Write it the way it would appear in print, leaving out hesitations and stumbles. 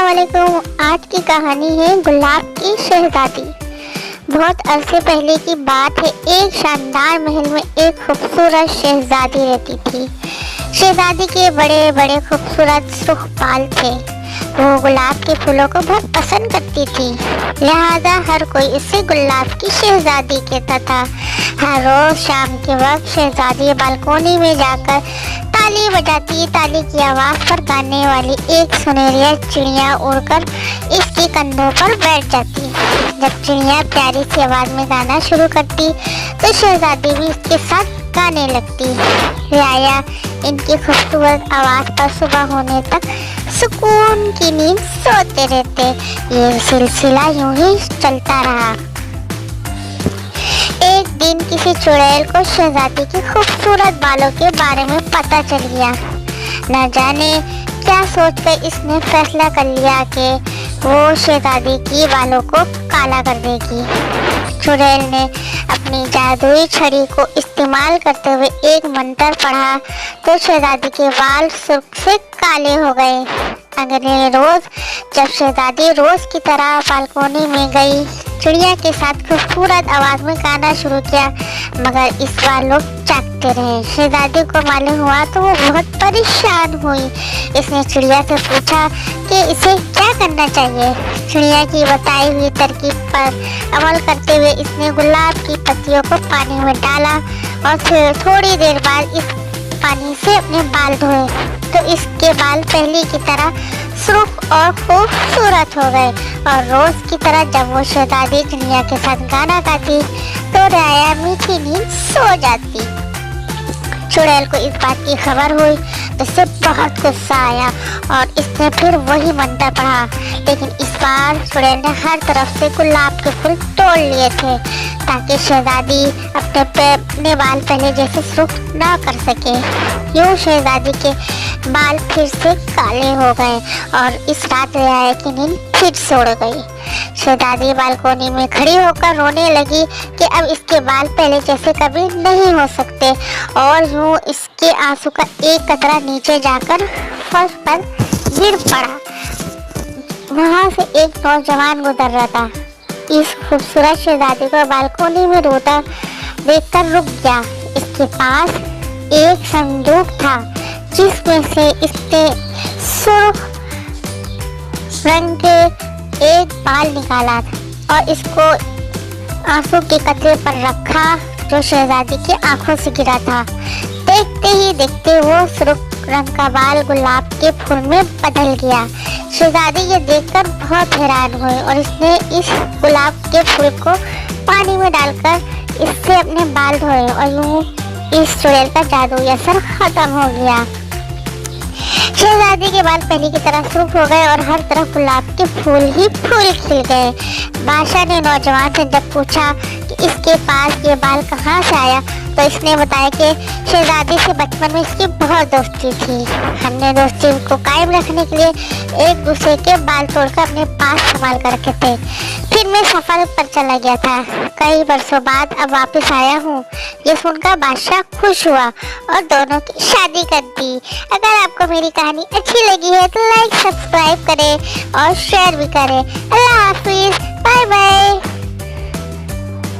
अस्सलामुअलैकुम। आज की कहानी है गुलाब की शहजादी। बहुत अरसे पहले की बात है। एक शानदार महल में एक खूबसूरत शहजादी रहती थी। शहजादी के बड़े बड़े खूबसूरत सुर्ख बाल थे। वो गुलाब के फूलों को बहुत पसंद करती थी, लिहाजा हर कोई उसे गुलाब की शहजादी कहता था। हर रोज शाम के वक्त शहजादी बालकोनी में जाकर ताली बजाती। ताली की आवाज़ पर गाने वाली एक सुनहरी चिड़िया उड़कर इसके कंधों पर बैठ जाती। जब चिड़िया प्यारी सी आवाज़ में गाना शुरू करती तो शहजादी भी इसके साथ गाने लगती। रियाया इनकी खूबसूरत आवाज़ पर सुबह होने तक सुकून की नींद सोते रहते। ये सिलसिला यूं ही चलता रहा। एक दिन किसी चुड़ैल को शहजादी के खूबसूरत बालों के बारे में पता चल गया। न जाने क्या सोचकर इसने फैसला कर लिया कि वो शहजादी की बालों को काला कर देगी। चुड़ैल ने अपनी जादुई छड़ी को इस्तेमाल करते हुए एक मंत्र पढ़ा तो शहजादी के बाल सुर्ख से काले हो गए। अगले रोज जब शहजादी रोज की तरह बालकोनी में गई, चिड़िया के साथ खूबसूरत आवाज में गाना शुरू किया, मगर इस बार लोग जागते रहे। शहजादी को मालूम हुआ तो वो बहुत परेशान हुई। इसने चिड़िया से पूछा कि इसे क्या करना चाहिए। चिड़िया की बताई हुई तरकीब पर अमल करते हुए इसने गुलाब की पत्तियों को पानी में डाला और फिर थोड़ी देर बाद इस पानी से अपने बाल धोए तो इसके बाल पहले की तरह सुर्ख और खूबसूरत हो गए। और रोज की तरह जब वो शहजादी चिड़िया के साथ गाना गाती तो राया मीठी नींद सो जाती। चुड़ैल को इस बात की खबर हुई तो इसे बहुत गुस्सा आया और इसने फिर वही मंत्र पढ़ा, लेकिन इस बार चुड़ैल ने हर तरफ से गुलाब के फूल तोड़ लिए थे ताकि शहजादी अपने बाल पहले जैसे सुर्ख ना कर सके। यूं शहजादी के बाल फिर से काले हो गए और इस रात रियाया की नींद फिर से उड़ गई। शहजादी बालकोनी में खड़ी होकर रोने लगी कि अब इसके बाल पहले जैसे कभी नहीं हो सकते। और यूं इसके आंसू का एक कतरा नीचे जाकर फर्श पर गिर पड़ा। वहां से एक नौजवान गुजर रहा था। इस खूबसूरत शहजादी को बालकोनी में रोता देखकर रुक गया। इसके पास एक संदूक था जिसमें से इसने सुर्ख रंग के एक बाल निकाला और इसको आंसू के कतरे पर रखा जो शहजादी की आंखों से गिरा था। देखते ही देखते वो सुर्ख रंग का बाल गुलाब के फूल में बदल गया। शहजादी ये देखकर बहुत हैरान हुई और इसने इस गुलाब के फूल को पानी में डालकर इससे अपने बाल धोए और यूं इस चुड़ैल का जादुई असर खत्म हो गया। शहजादी के बाल पहले की तरह सुर्ख हो गए और हर तरफ गुलाब के फूल ही फूल खिल गए। बादशाह ने नौजवान से जब पूछा कि इसके पास ये बाल कहाँ से आया तो इसने बताया कि शहजादी से बचपन में इसकी बहुत दोस्ती थी। हमने दोस्ती को कायम रखने के लिए एक दूसरे के बाल तोड़कर अपने पास संभाल कर रखे थे। फिर मैं सफर पर चला गया था। कई वर्षों बाद अब वापस आया हूँ। ये सुनकर बादशाह खुश हुआ और दोनों की शादी कर दी। अगर आपको मेरी कहानी अच्छी लगी है तो लाइक सब्सक्राइब करें और शेयर भी करें। अल्लाह हाफिज, बाय बाय।